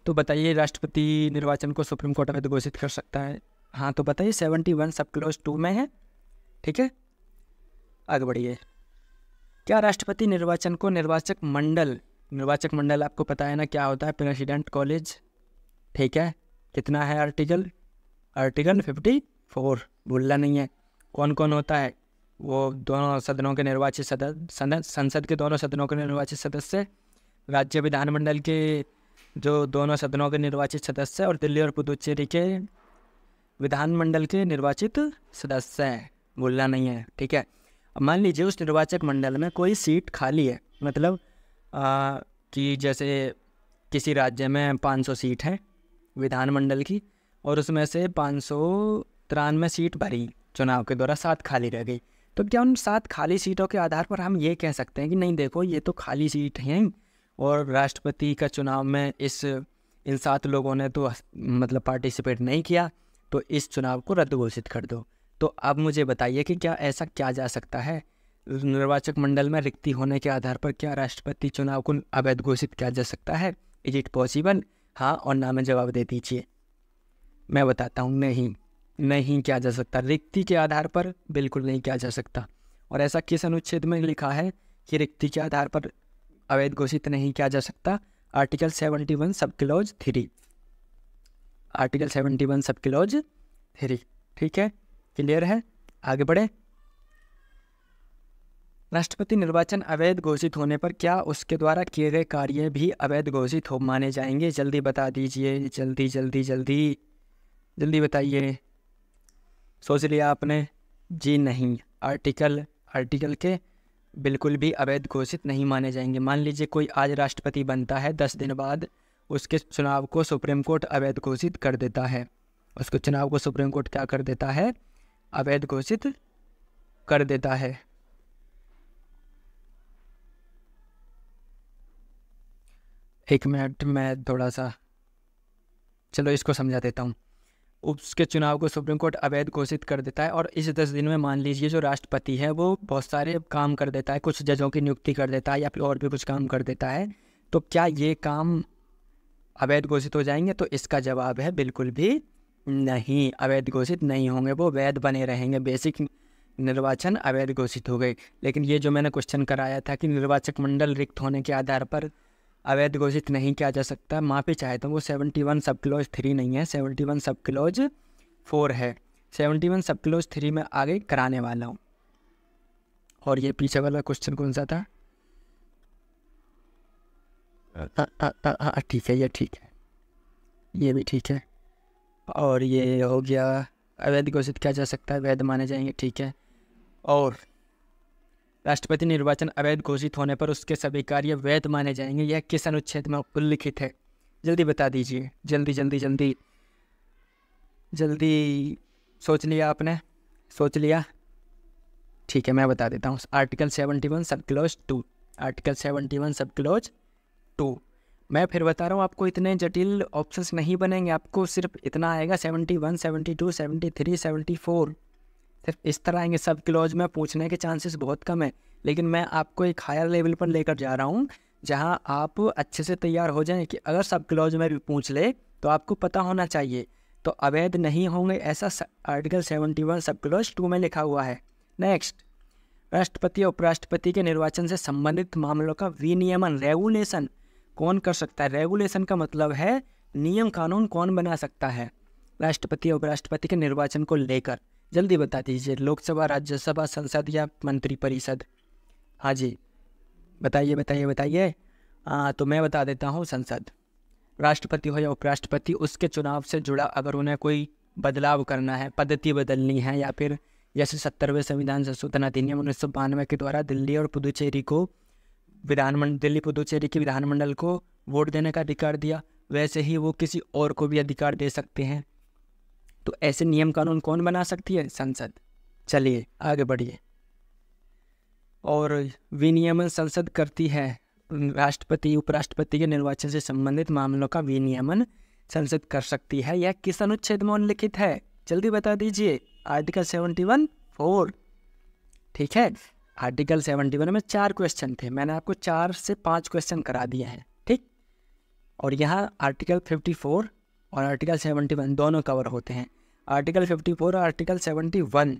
[SPEAKER 1] तो बताइए, राष्ट्रपति निर्वाचन को सुप्रीम कोर्ट अवैध घोषित कर सकता है? हाँ तो बताइए, 71 सब क्लॉज 2 में है, ठीक है। आगे बढ़िए। क्या राष्ट्रपति निर्वाचन को निर्वाचक मंडल आपको पता है ना क्या होता है? प्रेसिडेंट कॉलेज, ठीक है। कितना है आर्टिकल 54, भूलना नहीं है। कौन कौन होता है? वो दोनों सदनों के निर्वाचित सदस्य, संसद के दोनों सदनों के निर्वाचित सदस्य, राज्य विधानमंडल के जो दोनों सदनों के निर्वाचित सदस्य, और दिल्ली और पुदुचेरी के विधानमंडल के निर्वाचित सदस्य हैं, भूलना नहीं है, ठीक है। अब मान लीजिए उस निर्वाचक मंडल में कोई सीट खाली है, मतलब कि जैसे किसी राज्य में 500 सीट है विधानमंडल की, और उसमें से 593 सीट भरी चुनाव के दौरान, 7 खाली रह गई। तो क्या उन 7 खाली सीटों के आधार पर हम ये कह सकते हैं कि नहीं देखो ये तो खाली सीट हैं और राष्ट्रपति का चुनाव में इन 7 लोगों ने तो मतलब पार्टिसिपेट नहीं किया, तो इस चुनाव को रद्द घोषित कर दो? तो अब मुझे बताइए कि क्या ऐसा क्या जा सकता है? निर्वाचक मंडल में रिक्ति होने के आधार पर क्या राष्ट्रपति चुनाव को अवैध घोषित किया जा सकता है? Is it possible? हाँ और ना में जवाब दे दीजिए। मैं बताता हूँ, नहीं किया जा सकता। रिक्ति के आधार पर बिल्कुल नहीं किया जा सकता। और ऐसा किस अनुच्छेद में लिखा है कि रिक्ति के आधार पर अवैध घोषित नहीं किया जा सकता? Article 71 sub clause 3। Article 71 sub clause 3, ठीक है, क्लियर है। आगे बढ़े। राष्ट्रपति निर्वाचन अवैध घोषित होने पर क्या उसके द्वारा किए गए कार्य भी अवैध घोषित हो माने जाएंगे? जल्दी बता दीजिए, जल्दी बताइए। सोच लिया आपने? जी नहीं, आर्टिकल के बिल्कुल भी अवैध घोषित नहीं माने जाएंगे। मान लीजिए कोई आज राष्ट्रपति बनता है, 10 दिन बाद उसके चुनाव को सुप्रीम कोर्ट अवैध घोषित कर देता है। उसके चुनाव को सुप्रीम कोर्ट क्या कर देता है? अवैध घोषित कर देता है। एक मिनट, मैं थोड़ा सा, चलो इसको समझा देता हूँ। उसके चुनाव को सुप्रीम कोर्ट अवैध घोषित कर देता है और इस 10 दिन में मान लीजिए जो राष्ट्रपति है वो बहुत सारे काम कर देता है, कुछ जजों की नियुक्ति कर देता है या फिर और भी कुछ काम कर देता है, तो क्या ये काम अवैध घोषित हो जाएंगे? तो इसका जवाब है बिल्कुल भी नहीं, अवैध घोषित नहीं होंगे, वो वैध बने रहेंगे। बेसिक निर्वाचन अवैध घोषित हो गए। लेकिन ये जो मैंने क्वेश्चन कराया था कि निर्वाचक मंडल रिक्त होने के आधार पर अवैध घोषित नहीं किया जा सकता, माफ़ी चाहता हूँ, वो 71 सब क्लॉज 3 नहीं है, 71 सब क्लॉज 4 है। 71 सब क्लॉज 3 में आगे कराने वाला हूँ। और ये पीछे वाला क्वेश्चन कौन सा था? ठीक है, ये ठीक है, ये भी ठीक है। और ये हो गया, अवैध घोषित किया जा सकता है, वैध माने जाएंगे, ठीक है। और राष्ट्रपति निर्वाचन अवैध घोषित होने पर उसके सभी कार्य वैध माने जाएंगे, यह किस अनुच्छेद में उल्लिखित है? जल्दी बता दीजिए, जल्दी जल्दी जल्दी जल्दी। सोच लिया आपने? सोच लिया? ठीक है, मैं बता देता हूँ। Article 71 sub clause 2, article 71 sub clause 2। मैं फिर बता रहा हूँ आपको, इतने जटिल ऑप्शंस नहीं बनेंगे, आपको सिर्फ इतना आएगा 71, 72, 73, 74, सिर्फ इस तरह आएंगे। सब क्लॉज में पूछने के चांसेस बहुत कम है, लेकिन मैं आपको एक हायर लेवल पर लेकर जा रहा हूँ जहाँ आप अच्छे से तैयार हो जाएं कि अगर सब क्लॉज में भी पूछ ले तो आपको पता होना चाहिए। तो अवैध नहीं होंगे ऐसा आर्टिकल 71 सब क्लॉज 2 में लिखा हुआ है। नेक्स्ट, राष्ट्रपति और उपराष्ट्रपति के निर्वाचन से संबंधित मामलों का विनियमन, रेगुलेशन कौन कर सकता है? रेगुलेशन का मतलब है नियम कानून कौन बना सकता है राष्ट्रपति और उपराष्ट्रपति के निर्वाचन को लेकर? जल्दी बता दीजिए। लोकसभा, राज्यसभा, संसद या मंत्रिपरिषद? हाँ जी, बताइए बताइए बताइए। तो मैं बता देता हूँ, संसद। राष्ट्रपति हो या उपराष्ट्रपति, उसके चुनाव से जुड़ा अगर उन्हें कोई बदलाव करना है, पद्धति बदलनी है, या फिर जैसे 70वें संविधान संशोधन अधिनियम 1992 के द्वारा दिल्ली और पुदुचेरी को दिल्ली पुदुचेरी के विधानमंडल को वोट देने का अधिकार दिया, वैसे ही वो किसी और को भी अधिकार दे सकते हैं। तो ऐसे नियम कानून कौन बना सकती है? संसद। चलिए आगे बढ़िए। और विनियमन संसद करती है। राष्ट्रपति उपराष्ट्रपति के निर्वाचन से संबंधित मामलों का विनियमन संसद कर सकती है। यह किस अनुच्छेद में उल्लिखित है? जल्दी बता दीजिए। आर्टिकल 71 4, ठीक है। आर्टिकल 71 में 4 क्वेश्चन थे, मैंने आपको 4 से 5 क्वेश्चन करा दिए हैं, ठीक। और यहाँ आर्टिकल 54 और आर्टिकल 71 दोनों कवर होते हैं। आर्टिकल 54 और आर्टिकल 71।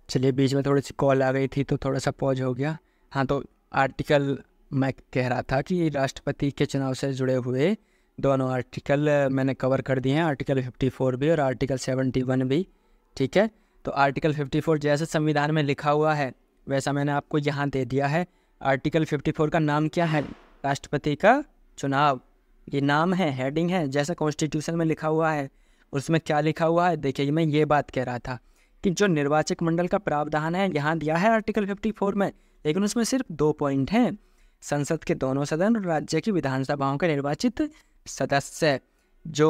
[SPEAKER 1] चलिए, बीच में थोड़ी सी कॉल आ गई थी तो थोड़ा सा पॉज हो गया। हाँ, तो आर्टिकल मैं कह रहा था कि राष्ट्रपति के चुनाव से जुड़े हुए दोनों आर्टिकल मैंने कवर कर दिए हैं, आर्टिकल 54 भी और आर्टिकल 71 भी, ठीक है। तो आर्टिकल 54 जैसे संविधान में लिखा हुआ है वैसा मैंने आपको यहाँ दे दिया है। आर्टिकल 54 का नाम क्या है? राष्ट्रपति का चुनाव, ये नाम है, हेडिंग है, जैसा कॉन्स्टिट्यूशन में लिखा हुआ है। उसमें क्या लिखा हुआ है? देखिए, मैं ये बात कह रहा था कि जो निर्वाचक मंडल का प्रावधान है यहाँ दिया है आर्टिकल 54 में, लेकिन उसमें सिर्फ 2 पॉइंट हैं। संसद के दोनों सदन और राज्य की विधानसभाओं के निर्वाचित सदस्य। जो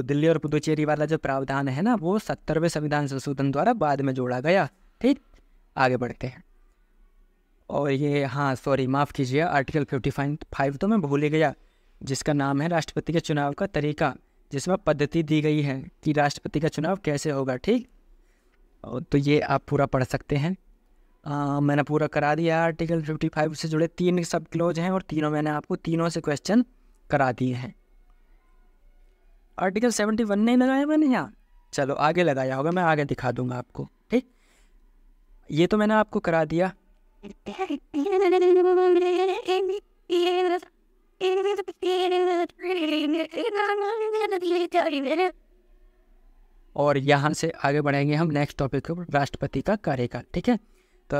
[SPEAKER 1] दिल्ली और पुदुचेरी वाला जो प्रावधान है ना, वो 70वें संविधान संशोधन द्वारा बाद में जोड़ा गया, ठीक। आगे बढ़ते हैं। और ये, हाँ सॉरी, माफ़ कीजिए, आर्टिकल 55 तो मैं भूल ही गया, जिसका नाम है राष्ट्रपति के चुनाव का तरीका, जिसमें पद्धति दी गई है कि राष्ट्रपति का चुनाव कैसे होगा, ठीक। तो ये आप पूरा पढ़ सकते हैं। मैंने पूरा करा दिया। आर्टिकल 55 से जुड़े 3 सब क्लोज हैं और तीनों मैंने आपको तीनों से क्वेश्चन करा दिए हैं। आर्टिकल 71 नहीं लगाया मैंने यहाँ, चलो आगे लगाया होगा, मैं आगे दिखा दूंगा आपको, ठीक। ये तो मैंने आपको करा दिया। और यहाँ से आगे बढ़ेंगे हम नेक्स्ट टॉपिक पर, राष्ट्रपति का कार्यकाल, ठीक है। तो